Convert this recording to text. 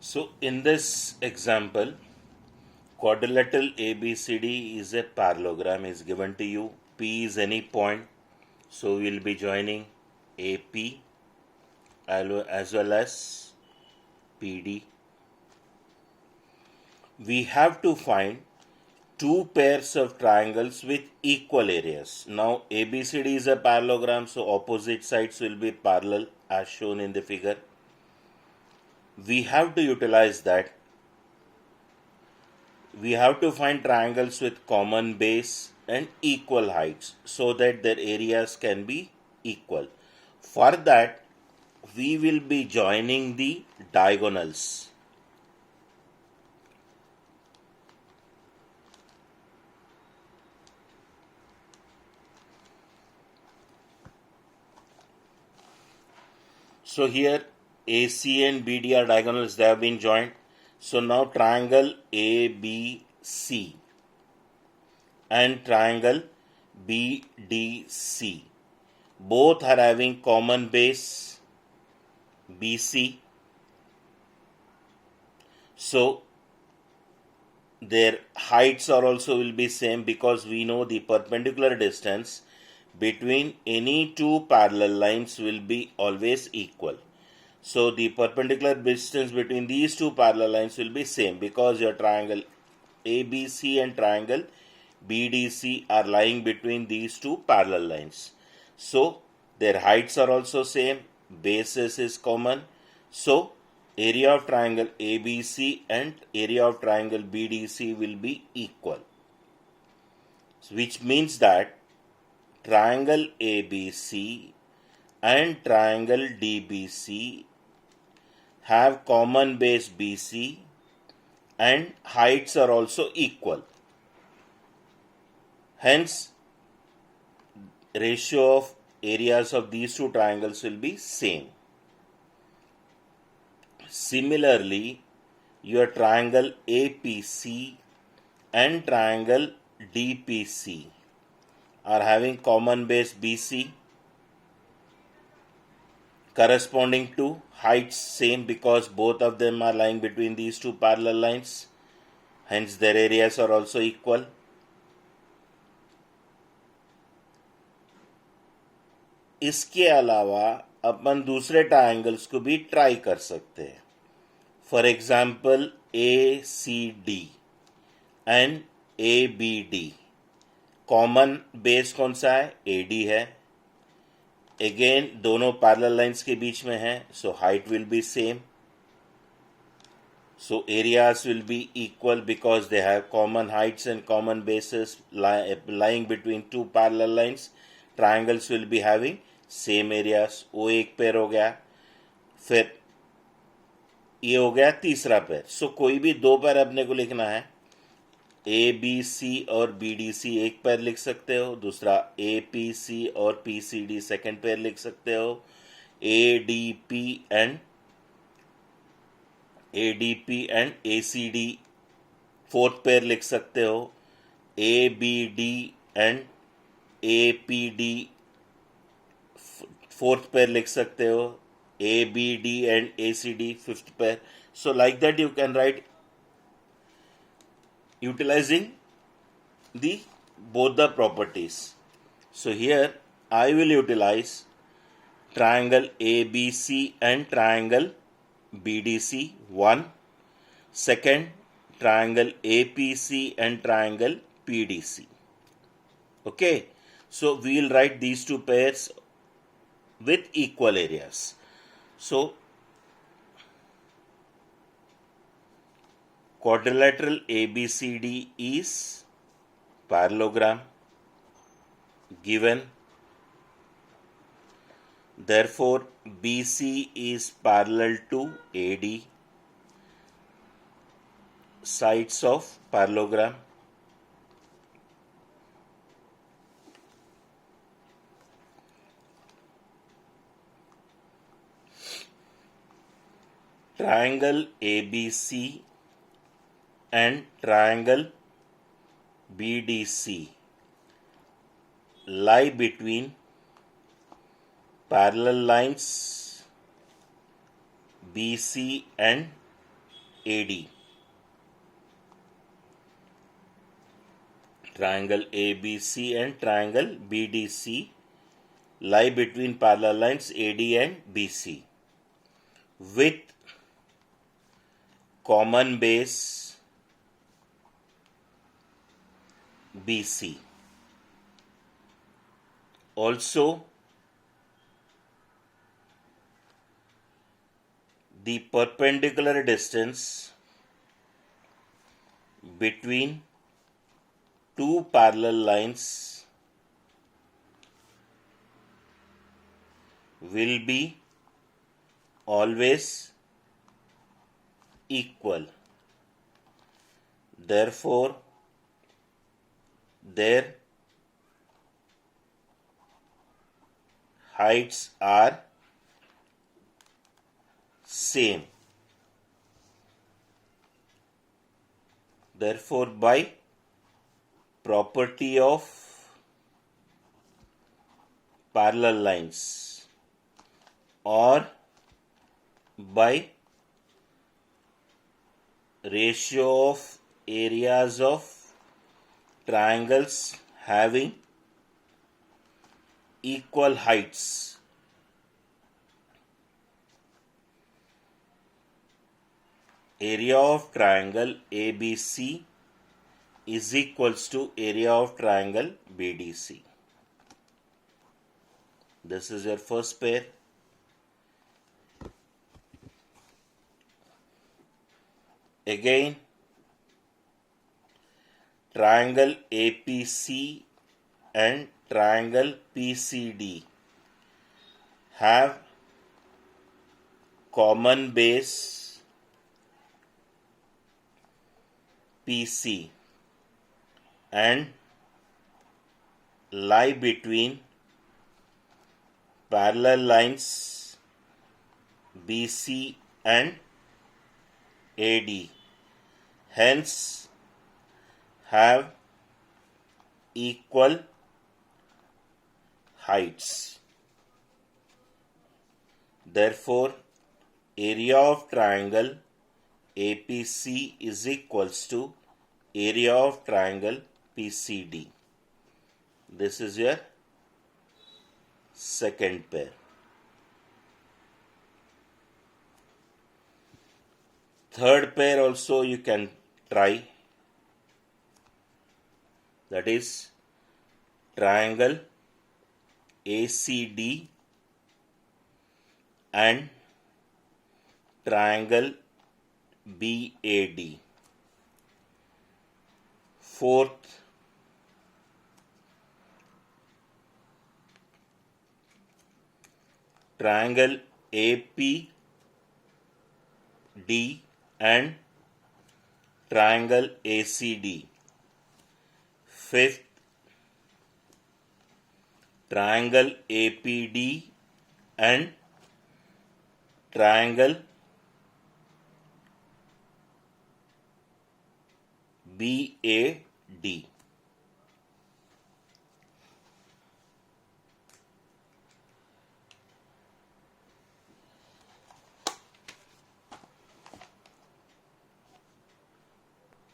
So in this example, quadrilateral ABCD is a parallelogram is given to you. P is any point, so we will be joining AP as well as PD. We have to find two pairs of triangles with equal areas. Now ABCD is a parallelogram, so opposite sides will be parallel as shown in the figure. We have to utilize that. We have to find triangles with common base and equal heights so that their areas can be equal. For that, we will be joining the diagonals. So here AC and BD are diagonals, they have been joined. So now triangle ABC and triangle BDC both are having common base BC. So their heights are also will be same because we know the perpendicular distance between any two parallel lines will be always equal. So the perpendicular distance between these two parallel lines will be same because your triangle ABC and triangle BDC are lying between these two parallel lines. So their heights are also same, basis is common. So area of triangle ABC and area of triangle BDC will be equal. Which means that triangle ABC and triangle DBC have common base BC and heights are also equal. Hence, ratio of areas of these two triangles will be same. Similarly, your triangle APC and triangle DPC are having common base BC corresponding to heights same because both of them are lying between these two parallel lines. Hence their areas are also equal. इसके अलावा अपन दूसरे triangles को भी try कर सकते हैं. For example ACD and ABD common base कौन सा है? AD है. अगेन दोनों पैरेलल लाइंस के बीच में है, so height will be same. So areas will be equal because they have common heights and common bases lying between two parallel lines. Triangles will be having same areas. वो एक pair हो गया. फिर ये हो गया तीसरा पेयर. सो कोई भी दो पेयर अपने को लिखना है. ABC और BDC एक पेयर लिख सकते हो. दूसरा APC और PCD सेकेंड पेयर लिख सकते हो. ADP and ACD fourth pair लिख सकते हो. ABD and APD fourth pair लिख सकते हो. ABD and ACD fifth pair. So like that you can write utilizing the both the properties. So here I will utilize triangle ABC and triangle BDC 1. Second, triangle APC and triangle PDC. Okay, so we will write these two pairs with equal areas. So quadrilateral ABCD is parallelogram given. Therefore, BC is parallel to AD. Sides of parallelogram. Triangle ABC and triangle BDC lie between parallel lines BC and AD. Triangle ABC and triangle BDC lie between parallel lines AD and BC with common base BC. Also, the perpendicular distance between two parallel lines will be always equal. Therefore, their heights are same. Therefore, by property of parallel lines or by ratio of areas of triangles having equal heights, area of triangle ABC is equals to area of triangle BDC. This is your first pair. Again, triangle APC and triangle PCD have common base PC and lie between parallel lines BC and AD, hence have equal heights. Therefore, area of triangle APC is equals to area of triangle PCD. This is your second pair. Third pair also you can try, that is triangle ACD and triangle BAD. Fourth, triangle APD and triangle ACD. Fifth, triangle APD and triangle BAD.